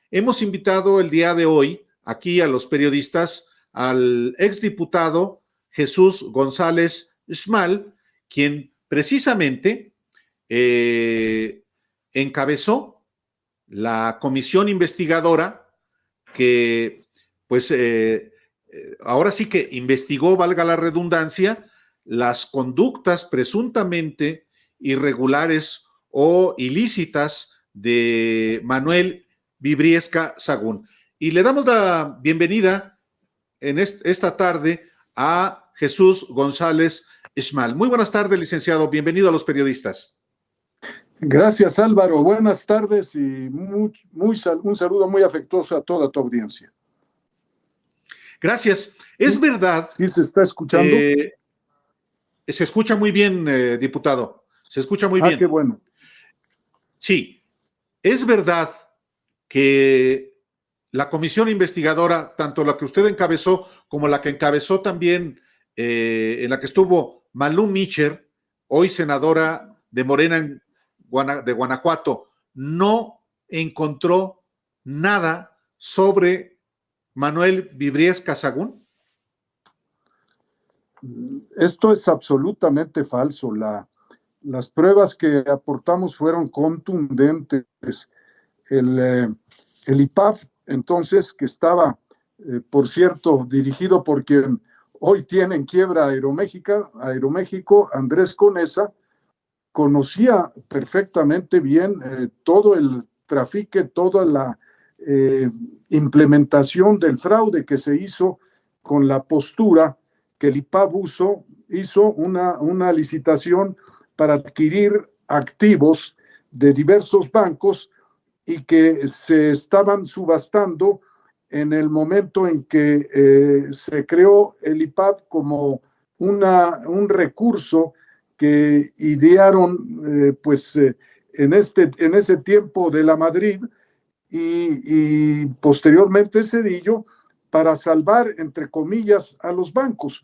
Hemos invitado el día de hoy aquí a los periodistas al exdiputado Jesús González Schmal, quien precisamente encabezó la comisión investigadora que, pues, ahora sí que investigó, valga la redundancia, las conductas presuntamente irregulares o ilícitas de Manuel Vibriesca Sagún. Y le damos la bienvenida en esta tarde a Jesús González Schmal. Muy buenas tardes, licenciado. Bienvenido a los periodistas. Gracias, Álvaro. Buenas tardes y un saludo muy afectuoso a toda tu audiencia. Gracias. Es verdad. ¿Sí se está escuchando? Se escucha muy bien, diputado. Se escucha muy bien. Qué bueno. Sí, es verdad que la comisión investigadora, tanto la que usted encabezó como la que encabezó también, en la que estuvo Malú Micher, hoy senadora de Morena de Guanajuato, no encontró nada sobre Manuel Vibriesca Sagún? Esto es absolutamente falso. Las pruebas que aportamos fueron contundentes. El IPAF, entonces, que estaba, por cierto, dirigido por quien hoy tiene en quiebra Aeroméxico, Andrés Conesa, conocía perfectamente bien todo el trafique, toda la implementación del fraude que se hizo con la postura que el IPAB hizo una licitación para adquirir activos de diversos bancos y que se estaban subastando en el momento en que se creó el IPAB como un recurso que idearon en ese tiempo de la Madrid y posteriormente Cedillo para salvar, entre comillas, a los bancos.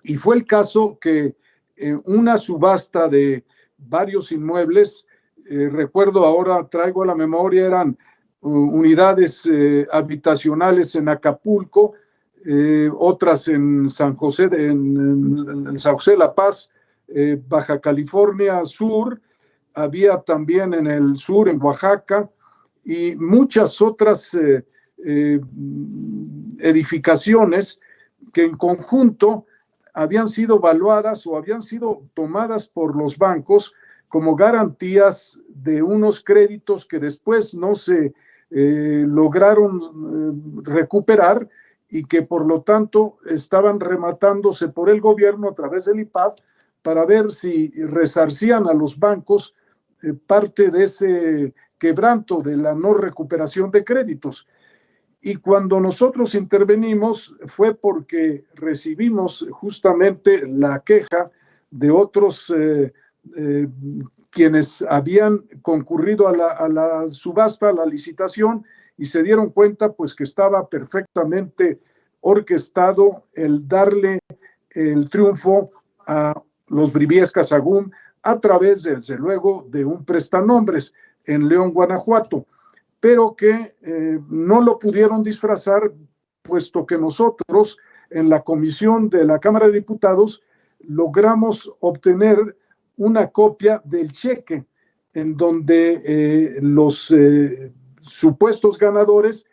Y fue el caso que una subasta de varios inmuebles, recuerdo ahora, traigo a la memoria, eran unidades habitacionales en Acapulco, otras en San José, en San José de la Paz, Baja California Sur, había también en el sur, en Oaxaca, y muchas otras edificaciones que en conjunto habían sido evaluadas o habían sido tomadas por los bancos como garantías de unos créditos que después no se lograron recuperar y que por lo tanto estaban rematándose por el gobierno a través del IPAB para ver si resarcían a los bancos parte de ese quebranto de la no recuperación de créditos. Y cuando nosotros intervenimos fue porque recibimos justamente la queja de otros quienes habían concurrido a la subasta, a la licitación, y se dieron cuenta pues que estaba perfectamente orquestado el darle el triunfo a los Briviesca Sagún a través, desde luego, de un prestanombres en León, Guanajuato, pero que no lo pudieron disfrazar, puesto que nosotros en la comisión de la Cámara de Diputados logramos obtener una copia del cheque en donde los supuestos ganadores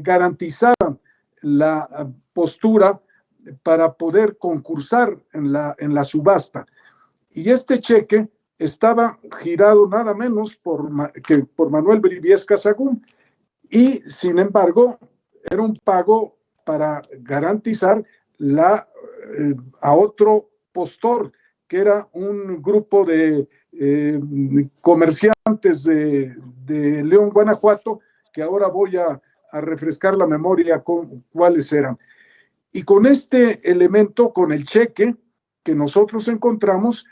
garantizaban la postura para poder concursar en la subasta. Y este cheque estaba girado nada menos que por Manuel Briviesca Sagún, y sin embargo era un pago para garantizar a otro postor, que era un grupo de comerciantes de León, Guanajuato, que ahora voy a refrescar la memoria con cuáles eran. Y con este elemento, con el cheque que nosotros encontramos,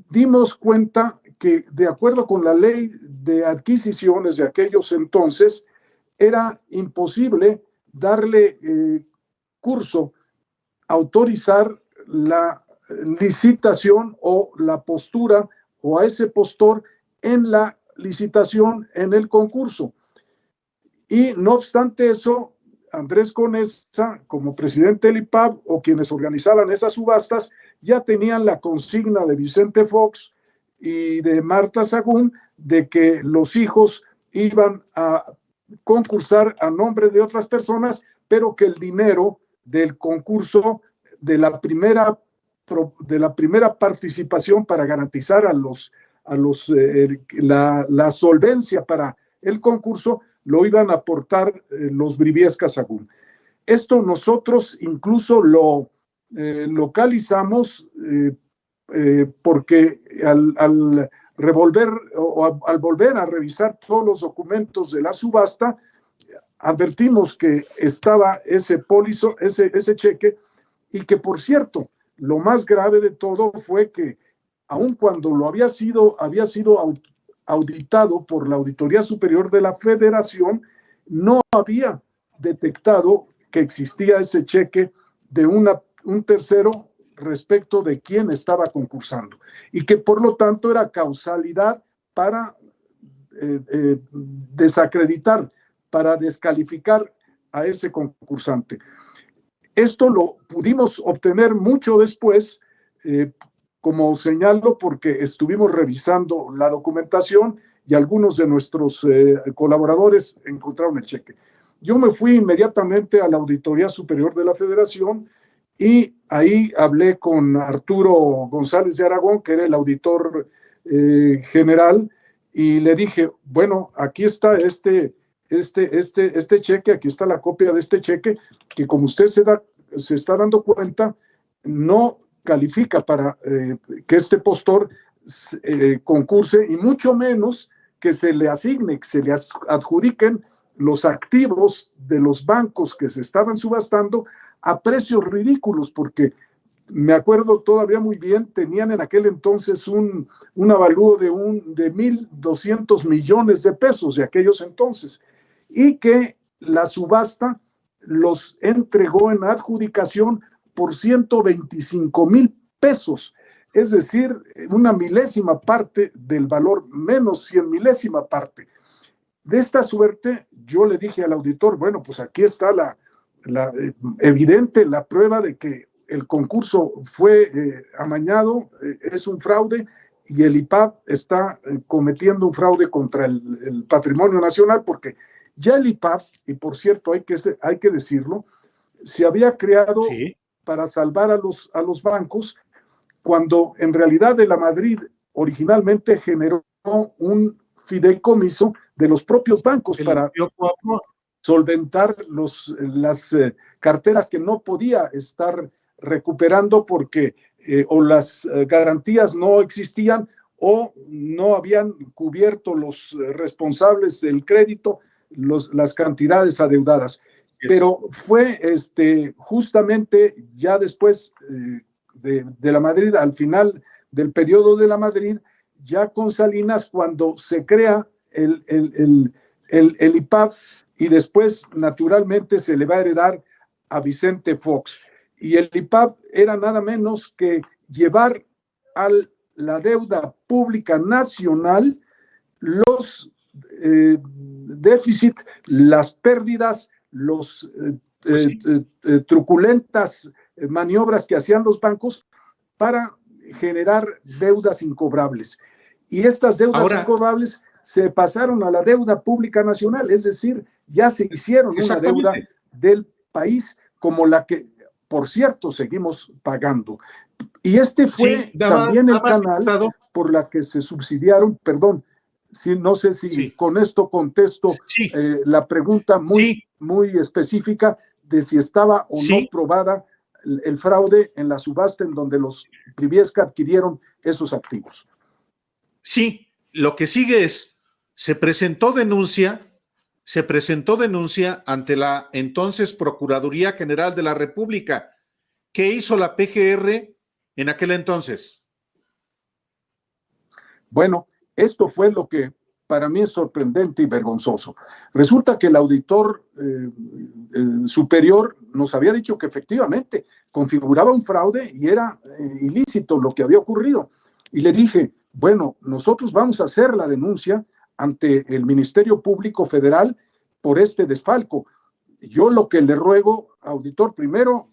dimos cuenta que, de acuerdo con la ley de adquisiciones de aquellos entonces, era imposible darle curso, autorizar la licitación o la postura o a ese postor en la licitación, en el concurso. Y no obstante eso, Andrés Conesa, como presidente del IPAB, o quienes organizaban esas subastas, ya tenían la consigna de Vicente Fox y de Marta Sagún de que los hijos iban a concursar a nombre de otras personas, pero que el dinero del concurso de la primera participación para garantizar la solvencia para el concurso lo iban a aportar los Briviesca Sagún. Esto nosotros incluso lo localizamos porque al volver a revisar todos los documentos de la subasta, advertimos que estaba ese cheque, y que, por cierto, lo más grave de todo fue que aun cuando había sido auditado por la Auditoría Superior de la Federación, no había detectado que existía ese cheque de un tercero respecto de quién estaba concursando, y que por lo tanto era causalidad para desacreditar, para descalificar a ese concursante. Esto lo pudimos obtener mucho después, como señalo, porque estuvimos revisando la documentación y algunos de nuestros colaboradores encontraron el cheque. Yo me fui inmediatamente a la Auditoría Superior de la Federación y ahí hablé con Arturo González de Aragón, que era el auditor general, y le dije, bueno, aquí está este cheque, aquí está la copia de este cheque, que como usted se está dando cuenta, no califica para que este postor concurse, y mucho menos que se le asigne, que se le adjudiquen los activos de los bancos que se estaban subastando a precios ridículos, porque me acuerdo todavía muy bien, tenían en aquel entonces un avalúo de 1,200 millones de pesos de aquellos entonces, y que la subasta los entregó en adjudicación por 125,000 pesos, es decir, una milésima parte del valor, menos 100 milésima parte. De esta suerte, yo le dije al auditor, bueno, pues aquí está evidente la prueba de que el concurso fue amañado, es un fraude, y el IPAB está cometiendo un fraude contra el patrimonio nacional, porque ya el IPAB, y por cierto hay que decirlo, se había creado para salvar a los bancos, cuando en realidad de la Madrid originalmente generó un fideicomiso de los propios bancos para solventar las carteras que no podía estar recuperando porque o las garantías no existían o no habían cubierto los responsables del crédito las cantidades adeudadas. Pero fue justamente ya después de la Madrid, al final del periodo de la Madrid, ya con Salinas, cuando se crea el IPAB, y después naturalmente se le va a heredar a Vicente Fox. Y el IPAB era nada menos que llevar a la deuda pública nacional los déficit, las pérdidas, los truculentas maniobras que hacían los bancos para generar deudas incobrables. Y estas deudas incobrables se pasaron a la deuda pública nacional, es decir, ya se hicieron una deuda del país, como la que, por cierto, seguimos pagando. Y fue también el canal por la que se subsidiaron, perdón, no sé si con esto contesto la pregunta muy específica de si estaba o no probada el fraude en la subasta en donde los Briviesca adquirieron esos activos. Sí, lo que sigue es, se presentó denuncia ante la entonces Procuraduría General de la República. ¿Qué hizo la PGR en aquel entonces? Bueno, esto fue lo que para mí es sorprendente y vergonzoso. Resulta que el auditor superior nos había dicho que efectivamente configuraba un fraude y era ilícito lo que había ocurrido. Y le dije, bueno, nosotros vamos a hacer la denuncia ante el Ministerio Público Federal por este desfalco. Yo lo que le ruego, auditor, primero,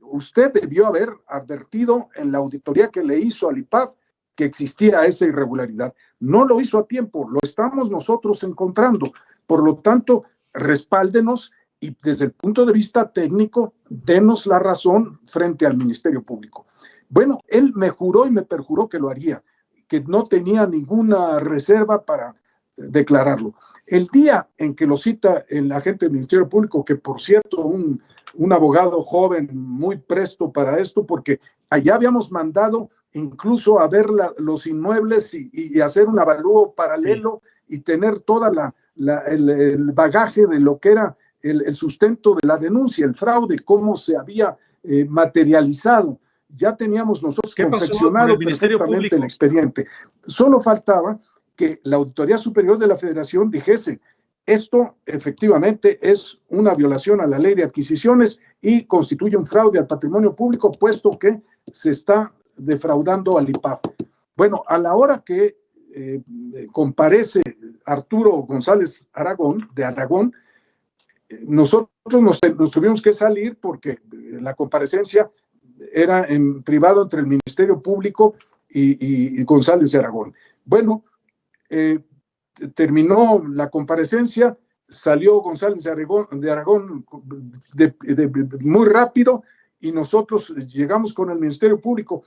usted debió haber advertido en la auditoría que le hizo al IPAF que existía esa irregularidad. No lo hizo a tiempo, lo estamos nosotros encontrando. Por lo tanto, respáldenos y desde el punto de vista técnico, denos la razón frente al Ministerio Público. Bueno, él me juró y me perjuró que lo haría, que no tenía ninguna reserva para declararlo. El día en que lo cita el agente del Ministerio Público, que por cierto, un abogado joven muy presto para esto, porque allá habíamos mandado incluso a ver los inmuebles y hacer un avalúo paralelo y tener toda el bagaje de lo que era el sustento de la denuncia, el fraude, cómo se había materializado. Ya teníamos nosotros confeccionado perfectamente el expediente. Solo faltaba que la Auditoría Superior de la Federación dijese: esto efectivamente es una violación a la ley de adquisiciones y constituye un fraude al patrimonio público, puesto que se está defraudando al IPAF. Bueno, a la hora que comparece Arturo González Aragón, de Aragón, nosotros nos tuvimos que salir porque la comparecencia era en privado entre el Ministerio Público y González de Aragón. Bueno, terminó la comparecencia, salió González de Aragón muy rápido y nosotros llegamos con el Ministerio Público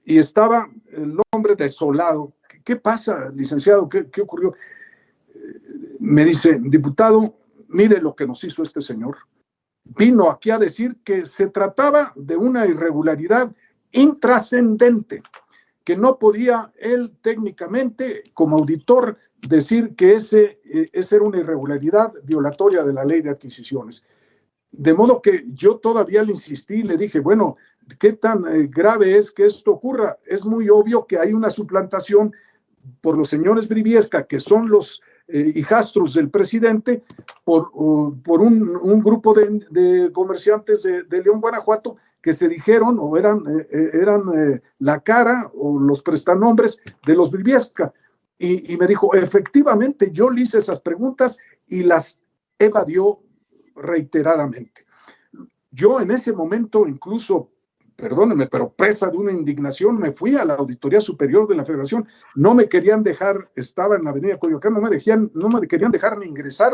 y estaba el hombre desolado. ¿Qué pasa, licenciado? ¿Qué ocurrió? Me dice: diputado, mire lo que nos hizo este señor. Vino aquí a decir que se trataba de una irregularidad intrascendente, que no podía él técnicamente, como auditor, decir que esa era una irregularidad violatoria de la ley de adquisiciones. De modo que yo todavía le insistí y le dije: bueno, ¿qué tan grave es que esto ocurra? Es muy obvio que hay una suplantación por los señores Briviesca, que son los hijastros del presidente, por un grupo de comerciantes de León, Guanajuato, que se dijeron o eran la cara o los prestanombres de los Briviesca. Y me dijo: efectivamente, yo le hice esas preguntas y las evadió reiteradamente. Yo en ese momento, incluso, perdónenme, pero presa de una indignación, me fui a la Auditoría Superior de la Federación. No me querían dejar, estaba en la avenida Coyoacán, no me querían dejar ni ingresar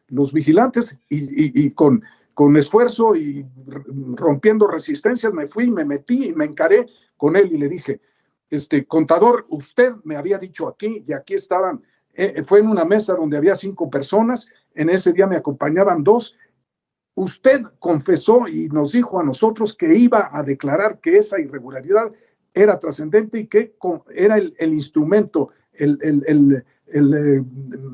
los vigilantes y con esfuerzo y rompiendo resistencias me fui, me metí y me encaré con él y le dije: contador, usted me había dicho aquí, y aquí estaban, fue en una mesa donde había 5 personas, en ese día me acompañaban 2. Usted confesó y nos dijo a nosotros que iba a declarar que esa irregularidad era trascendente y que era el instrumento,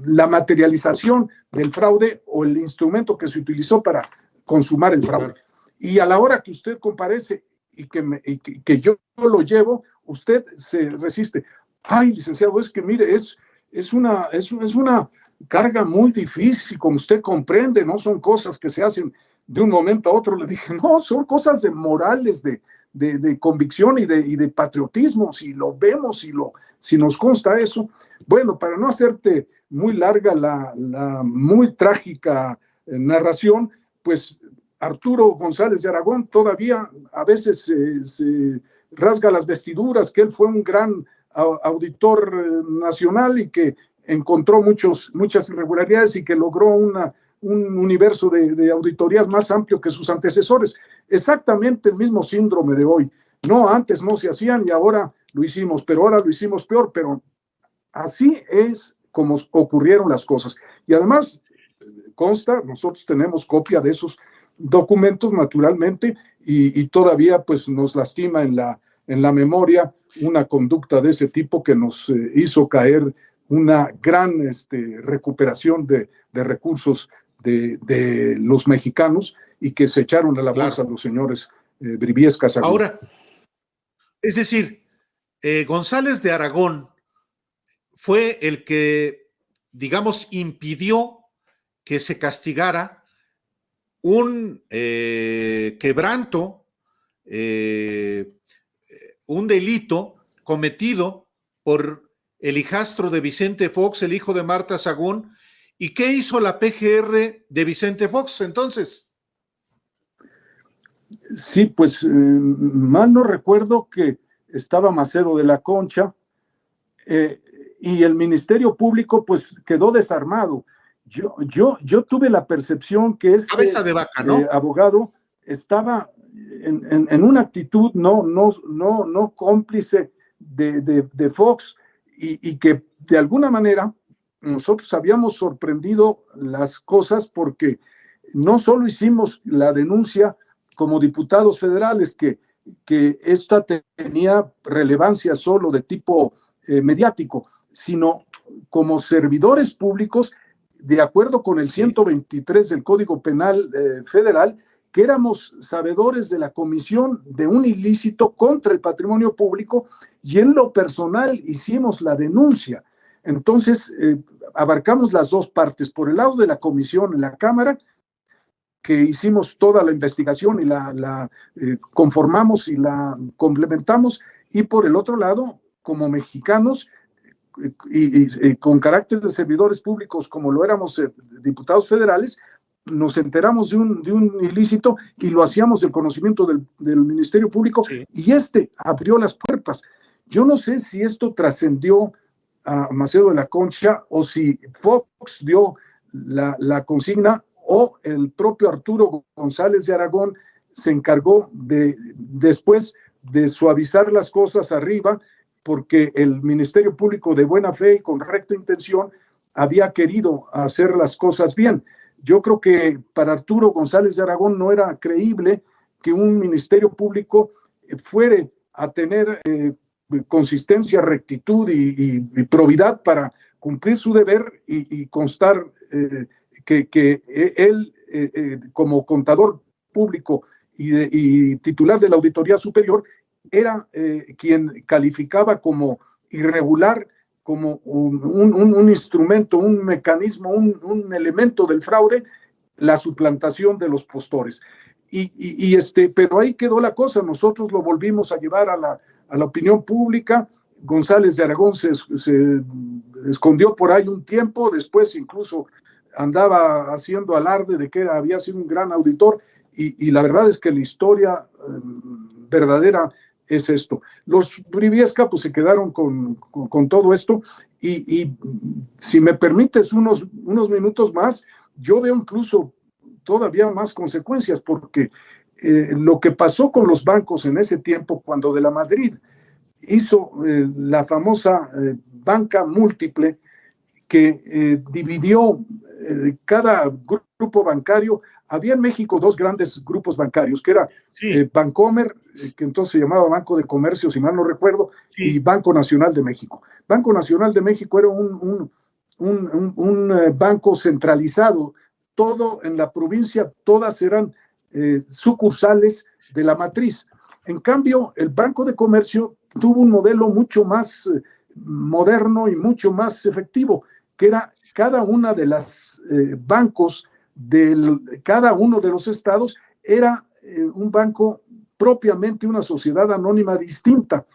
la materialización del fraude o el instrumento que se utilizó para consumar el fraude. Y a la hora que usted comparece y que yo lo llevo, usted se resiste. Ay, licenciado, es que mire, es una carga muy difícil, como usted comprende, no son cosas que se hacen de un momento a otro. Le dije: no, son cosas morales, de convicción y de patriotismo, si lo vemos, si nos consta eso. Bueno, para no hacerte muy larga la muy trágica narración, pues Arturo González de Aragón todavía a veces se rasga las vestiduras, que él fue un gran auditor nacional y que encontró muchas irregularidades y que logró un universo de auditorías más amplio que sus antecesores. Exactamente el mismo síndrome de hoy. No, antes no se hacían y ahora lo hicimos, pero ahora lo hicimos peor, pero así es como ocurrieron las cosas. Y además, consta, nosotros tenemos copia de esos documentos, naturalmente, y todavía pues nos lastima en la memoria una conducta de ese tipo que nos hizo caer una gran recuperación de recursos de los mexicanos y que se echaron a la bolsa los señores Briviesca. Ahora, es decir, González de Aragón fue el que, digamos, impidió que se castigara un quebranto, un delito cometido por el hijastro de Vicente Fox, el hijo de Marta Sagún, ¿Y qué hizo la PGR de Vicente Fox entonces? Sí, pues mal no recuerdo que estaba Macedo de la Concha, y el Ministerio Público pues quedó desarmado. Yo tuve la percepción que Cabeza de vaca, ¿no? abogado estaba en una actitud no cómplice de Fox, y que de alguna manera nosotros habíamos sorprendido las cosas porque no solo hicimos la denuncia como diputados federales, que esta tenía relevancia solo de tipo mediático, sino como servidores públicos, de acuerdo con el 123 del Código Penal Federal, que éramos sabedores de la comisión de un ilícito contra el patrimonio público, y en lo personal hicimos la denuncia. Entonces, abarcamos las dos partes, por el lado de la comisión en la Cámara, que hicimos toda la investigación y la conformamos y la complementamos, y por el otro lado, como mexicanos, y con carácter de servidores públicos, como lo éramos diputados federales, nos enteramos de un ilícito y lo hacíamos del conocimiento del Ministerio Público, Sí. y abrió las puertas. Yo no sé si esto trascendió a Macedo de la Concha o si Fox dio la consigna, o el propio Arturo González de Aragón se encargó después de suavizar las cosas arriba, porque el Ministerio Público, de buena fe y con recta intención, había querido hacer las cosas bien. Yo creo que para Arturo González de Aragón no era creíble que un Ministerio Público fuere a tener consistencia, rectitud y probidad para cumplir su deber y constar que él, como contador público y titular de la Auditoría Superior, era quien calificaba como irregular, como un instrumento, un mecanismo, un elemento del fraude, la suplantación de los postores. Pero ahí quedó la cosa. Nosotros lo volvimos a llevar a la opinión pública. González de Aragón se escondió por ahí un tiempo, después incluso andaba haciendo alarde de que había sido un gran auditor, y la verdad es que la historia verdadera es esto. Los Briviesca pues se quedaron con todo esto, y si me permites unos minutos más, yo veo incluso todavía más consecuencias, porque lo que pasó con los bancos en ese tiempo, cuando de la Madrid hizo la famosa banca múltiple, que dividió cada grupo bancario. Había en México dos grandes grupos bancarios, que era Bancomer, que entonces se llamaba Banco de Comercio, si mal no recuerdo, y Banco Nacional de México. Banco Nacional de México era un banco centralizado, todo en la provincia, todas eran sucursales de la matriz. En cambio, el Banco de Comercio tuvo un modelo mucho más moderno y mucho más efectivo, que era cada una de las bancos de cada uno de los estados era un banco propiamente, una sociedad anónima distinta,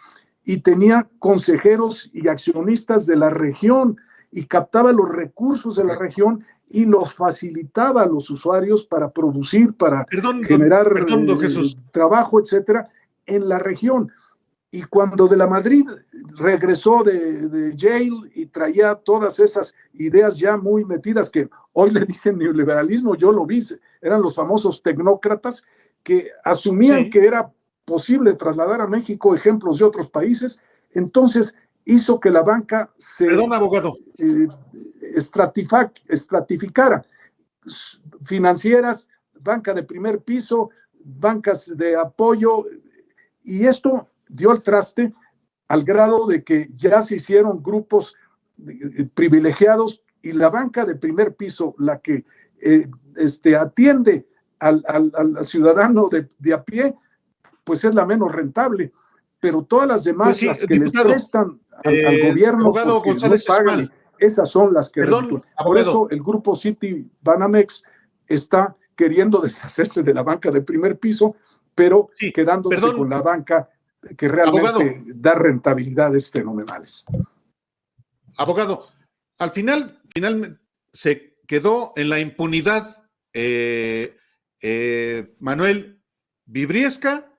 y tenía consejeros y accionistas de la región, y captaba los recursos de la región y los facilitaba a los usuarios para producir, para generar don Jesús, trabajo, etcétera, en la región. Y cuando de la Madrid regresó de Yale y traía todas esas ideas ya muy metidas, que hoy le dicen neoliberalismo, yo lo vi, eran los famosos tecnócratas que asumían que era posible trasladar a México ejemplos de otros países. Entonces hizo que la banca se estratificara. Financieras, banca de primer piso, bancas de apoyo, y esto dio el traste al grado de que ya se hicieron grupos privilegiados, y la banca de primer piso, la que atiende al ciudadano de a pie, pues es la menos rentable, pero todas las demás, pues sí, las que diputado, les prestan al gobierno, abogado González no pagan, esas son las que reditúan. Por eso el grupo City Banamex está queriendo deshacerse de la banca de primer piso, pero quedándose con la banca que realmente da rentabilidades fenomenales. Abogado, al final se quedó en la impunidad Manuel Vibriesca,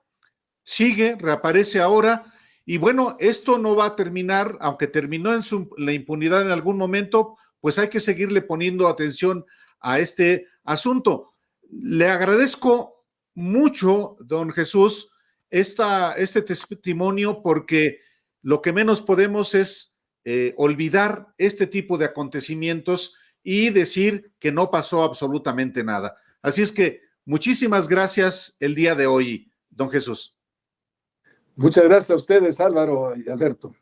sigue, reaparece ahora, y bueno, esto no va a terminar, aunque terminó en la impunidad en algún momento, pues hay que seguirle poniendo atención a este asunto. Le agradezco mucho, don Jesús, este testimonio, porque lo que menos podemos es olvidar este tipo de acontecimientos y decir que no pasó absolutamente nada. Así es que muchísimas gracias el día de hoy, don Jesús. Muchas gracias a ustedes, Álvaro y Alberto.